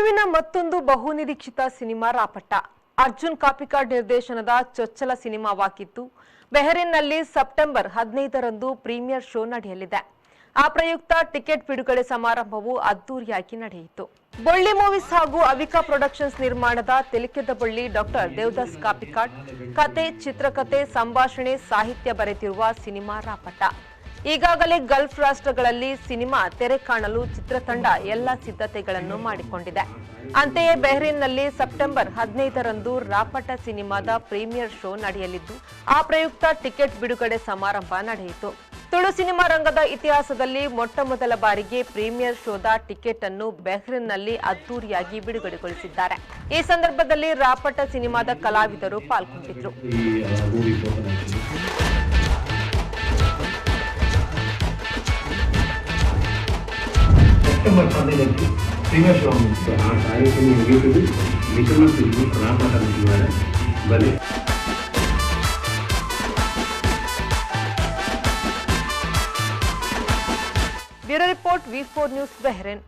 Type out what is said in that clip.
ತೆಲುಗಿನ ಮತ್ತೊಂದು ಬಹುನಿರೀಕ್ಷಿತ ಸಿನಿಮಾ ರಾಪಟ. ಅರ್ಜುನ್ ಕಾಪಿಕಾಡ್ ನಿರ್ದೇಶನದ ಚೊಚ್ಚಲ ಸಿನಿಮಾವಾಗಿದ್ದು ಬೆಹರಿನ್ನಲ್ಲಿ ಸೆಪ್ಟೆಂಬರ್ 15ರಂದು ಪ್ರೀಮಿಯರ್ ಶೋ ನಡೆಯಲಿದೆ. ಆ ಪ್ರಯುಕ್ತ ಟಿಕೆಟ್ ಬಿಡುಗಡೆ ಸಮಾರಂಭವು ಅದ್ದೂರಿಯಾಗಿ ನಡೆಯಿತು. ಬೊಳ್ಳಿ ಮೂವೀಸ್ ಹಾಗೂ ಅವಿಕಾ ಪ್ರೊಡಕ್ಷನ್ಸ್ ನಿರ್ಮಾಣದ ತೆಲುಗಿನ ಬೊಳ್ಳಿ ಡಾಕ್ಟರ್ ದೇವದಾಸ್ ಕಾಪಿಕಾಡ್ ಕತೆ, ಚಿತ್ರಕಥೆ, ಸಂಭಾಷಣೆ, ಸಾಹಿತ್ಯ ಬರೆದಿರುವ ಸಿನಿಮಾ ರಾಪಟ. ಈಗಾಗಲೇ ಗಲ್ಫ್ ರಾಷ್ಟ್ರಗಳಲ್ಲಿ ಸಿನಿಮಾ ತೆರೆ ಕಾಣಲು ಚಿತ್ರತಂಡ ಎಲ್ಲ ಸಿದ್ಧತೆಗಳನ್ನು ಮಾಡಿಕೊಂಡಿದೆ. ಅಂತೆಯೇ ಬೆಹರಿನ್ನಲ್ಲಿ ಸೆಪ್ಟೆಂಬರ್ 15ರಂದು ರಾಪಟ ಸಿನಿಮಾದ ಪ್ರೀಮಿಯರ್ ಶೋ ನಡೆಯಲಿದ್ದು ಆ ಪ್ರಯುಕ್ತ ಟಿಕೆಟ್ ಬಿಡುಗಡೆ ಸಮಾರಂಭ ನಡೆಯಿತು. ತುಳು ಸಿನಿಮಾ ರಂಗದ ಇತಿಹಾಸದಲ್ಲಿ ಮೊಟ್ಟಮೊದಲ ಬಾರಿಗೆ ಪ್ರೀಮಿಯರ್ ಶೋದ ಟಿಕೆಟ್ ಅನ್ನು ಬೆಹರಿನ್ನಲ್ಲಿ ಅದ್ದೂರಿಯಾಗಿ ಬಿಡುಗಡೆಗೊಳಿಸಿದ್ದಾರೆ. ಈ ಸಂದರ್ಭದಲ್ಲಿ ರಾಪಟ ಸಿನಿಮಾದ ಕಲಾವಿದರು ಪಾಲ್ಗೊಂಡಿದ್ರು. ಸೆಪ್ಟೆಂಬರ್ 15ರಂದು ಪ್ರೀಮಿಯರ್ ಶೋ ಮುಗಿಸಿದೆ. ಆ ಕಾರ್ಯಕ್ರಮ ಮುಗಿಯುವುದು ನಿಜವಾದ ರಾಪಟ ಮುಗಿಯುವ ಬಲೆ. Bureau report V4 news, ಬೆಹರಿನ್.